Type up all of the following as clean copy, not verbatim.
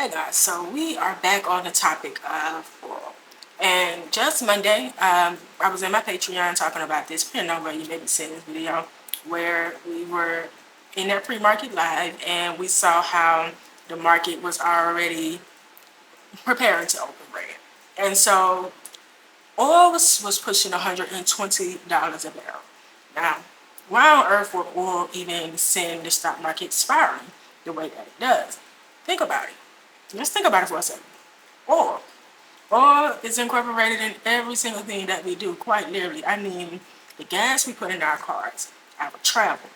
Hey guys, so we are back on the topic of oil. And just Monday, I was in my Patreon talking about this, depending on where you maybe seen this video, where we were in that pre-market live and we saw how the market was already preparing to open red. And so oil was pushing $120 a barrel. Now, why on earth would oil even send the stock market spiraling the way that it does? Think about it. Let's think about it for a second. Oil. Oil is incorporated in every single thing that we do, quite literally. I mean, the gas we put in our cars, our travel,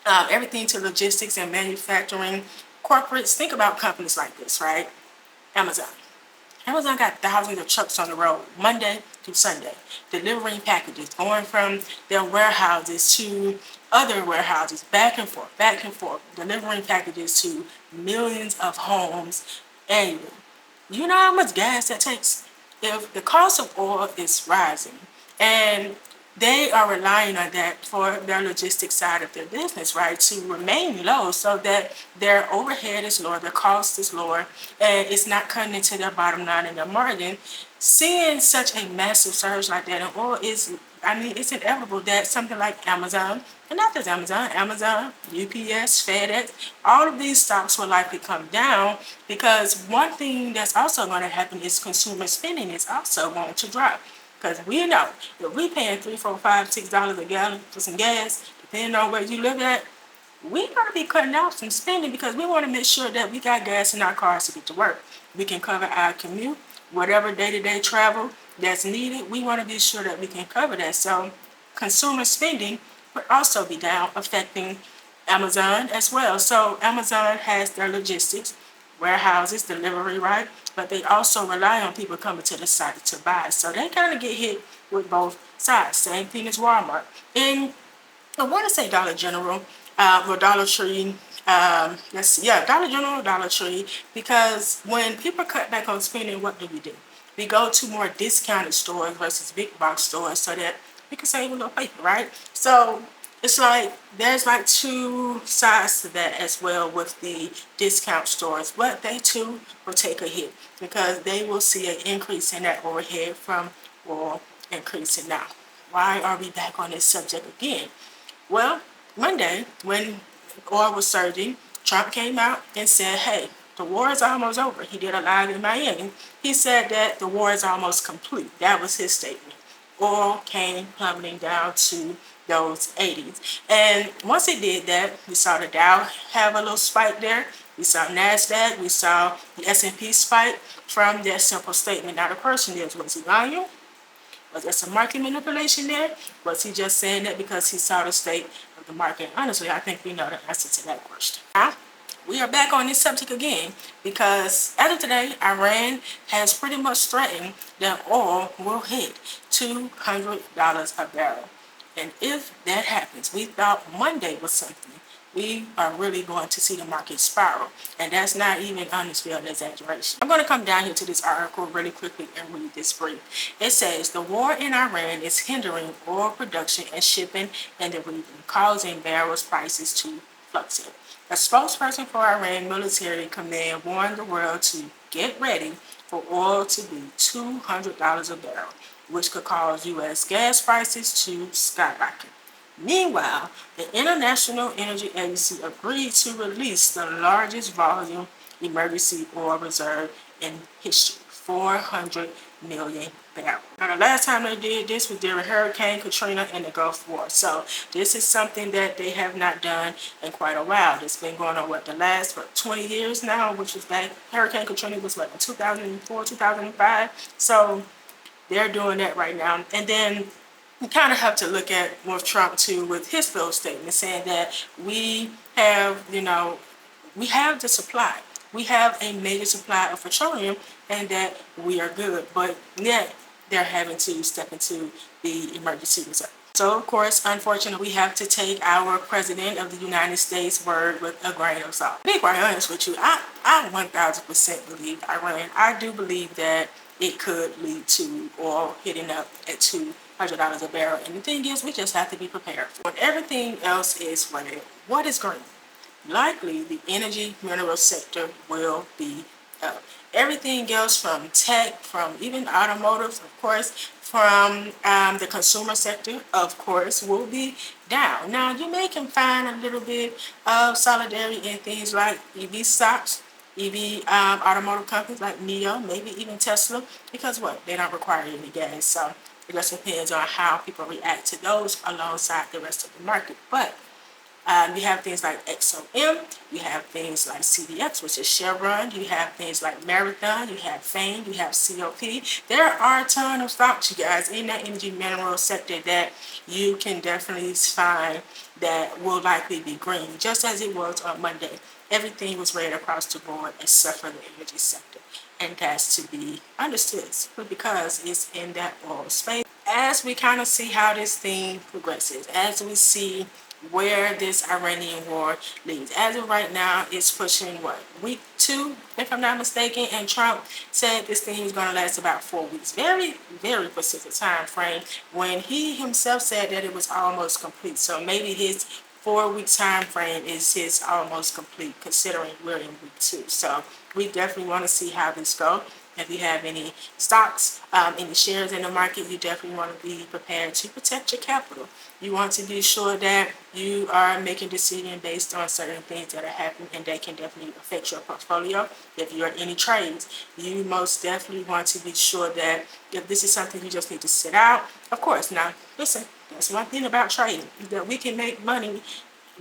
everything to logistics and manufacturing, corporates. Think about companies like this, right? Amazon. Amazon got thousands of trucks on the road Monday through Sunday, delivering packages, going from their warehouses to other warehouses, back and forth, delivering packages to millions of homes annually. You know how much gas that takes? If the cost of oil is rising and they are relying on that for their logistics side of their business, right, to remain low so that their overhead is lower, their cost is lower, and it's not cutting into their bottom line and their margin. Seeing such a massive surge like that in oil is, I mean, it's inevitable that something like Amazon, and not just Amazon, UPS, FedEx, all of these stocks will likely come down because one thing that's also going to happen is consumer spending is also going to drop. Because we know if we paying $3, $4, $5, $6 a gallon for some gas, depending on where you live at, we gotta be cutting out some spending because we want to make sure that we got gas in our cars to get to work. We can cover our commute, whatever day-to-day travel that's needed. We want to be sure that we can cover that. So consumer spending would also be down, affecting Amazon as well. So Amazon has their logistics, warehouses, delivery, right? But they also rely on people coming to the site to buy. So they kind of get hit with both sides. Same thing as Walmart. And I want to say Dollar General or Dollar Tree. Let's see, yeah, Dollar General, Dollar Tree. Because when people cut back on spending, what do? We go to more discounted stores versus big box stores so that we can save a little paper, right? So it's like there's like two sides to that as well with the discount stores, but they too will take a hit because they will see an increase in that overhead from oil increasing. Now, why are we back on this subject again? Well, Monday, when oil was surging, Trump came out and said, hey, the war is almost over. He did a live in Miami. He said that the war is almost complete. That was his statement. Oil came plummeting down to those 80s. And once it did that, we saw the Dow have a little spike there. We saw NASDAQ. We saw the S&P spike from that simple statement. Now, the question is, was he lying? Was there some market manipulation there? Was he just saying that because he saw the state of the market? Honestly, I think we know the answer to that question. Now, we are back on this subject again because as of today, Iran has pretty much threatened that oil will hit $200 a barrel. And if that happens, we thought Monday was something. We are really going to see the market spiral. And that's not even honestly an exaggeration. I'm going to come down here to this article really quickly and read this brief. It says, the war in Iran is hindering oil production and shipping in the region, causing barrels prices to fluctuate. A spokesperson for Iran military command warned the world to get ready for oil to be $200 a barrel, which could cause U.S. gas prices to skyrocket. Meanwhile, the International Energy Agency agreed to release the largest volume emergency oil reserve in history, 400 million barrels. Now, the last time they did this was during Hurricane Katrina and the Gulf War. So this is something that they have not done in quite a while. It's been going on, the last 20 years now, which was back, Hurricane Katrina was in 2004, 2005. So they're doing that right now. And then you kind of have to look at with Trump too, with his little statement saying that we have, we have the supply. We have a major supply of petroleum and that we are good. But yet they're having to step into the emergency reserve. So, of course, unfortunately, we have to take our president of the United States' word with a grain of salt. To be quite honest with you, I 1000% believe Iran. I do believe that it could lead to oil hitting up at $200 a barrel. And the thing is, we just have to be prepared. When everything else is red, what is green? Likely, the energy mineral sector will be up. Everything else from tech, from even automotive, of course, from the consumer sector, of course, will be down. Now, you may can find a little bit of solidarity in things like EV stocks, EV automotive companies like NIO, maybe even Tesla, because what? They don't require any gas. So it just depends on how people react to those alongside the rest of the market. But you have things like XOM, you have things like CDX, which is Chevron, you have things like Marathon, you have Fame, you have COP. There are a ton of stocks, you guys, in that energy mineral sector that you can definitely find that will likely be green, just as it was on Monday. Everything was red across the board except for the energy sector. And that's to be understood because it's in that oil space. As we kind of see how this thing progresses, as we see where this Iranian war leads. As of right now, it's pushing what, week 2, if I'm not mistaken, and Trump said this thing is going to last about 4 weeks. Very, very specific time frame when he himself said that it was almost complete. So maybe his 4 week time frame is his almost complete, considering we're in week 2. So we definitely want to see how this goes. If you have any stocks, any shares in the market, you definitely want to be prepared to protect your capital. You want to be sure that you are making decisions based on certain things that are happening, and that can definitely affect your portfolio. If you're in any trades, you most definitely want to be sure that if this is something you just need to sit out, of course. Now, listen, that's one thing about trading, that we can make money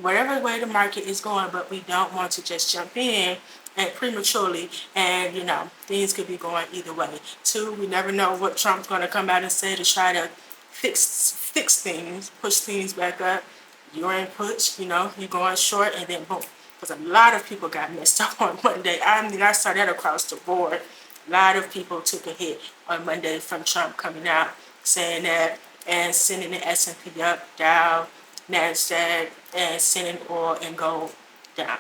whatever way the market is going, but we don't want to just jump in and prematurely, and things could be going either way. 2, we never know what Trump's going to come out and say to try to fix things, push things back up. You're in push, you're going short, and then boom. Because a lot of people got messed up on Monday. I mean, I saw that across the board. A lot of people took a hit on Monday from Trump coming out saying that and sending the S&P up, down, NASDAQ, and sending oil and gold down.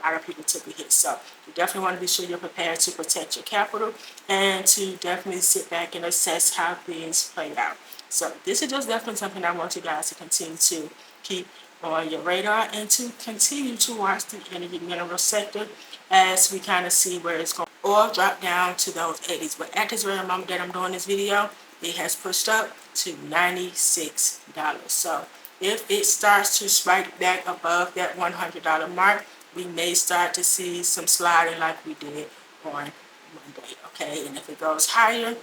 A lot of people took a hit. So you definitely want to be sure you're prepared to protect your capital and to definitely sit back and assess how things play out. So this is just definitely something I want you guys to continue to keep on your radar and to continue to watch the energy mineral sector as we kind of see where it's going. Oil dropped down to those 80s, but at this very moment that I'm doing this video, it has pushed up to $96. So if it starts to spike back above that $100 mark, we may start to see some sliding like we did on Monday, okay? And if it goes higher,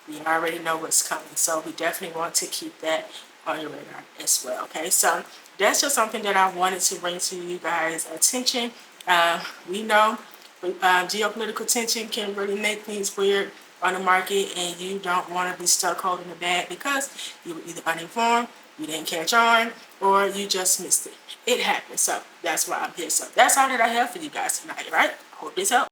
we already know what's coming. So we definitely want to keep that on your radar as well, okay? So that's just something that I wanted to bring to you guys' attention. We know geopolitical tension can really make things weird on the market, and you don't want to be stuck holding the bag because you were either uninformed, you didn't catch on, or you just missed it. It happens. So that's why I'm here. So that's all that I have for you guys tonight, right? Hope this helps.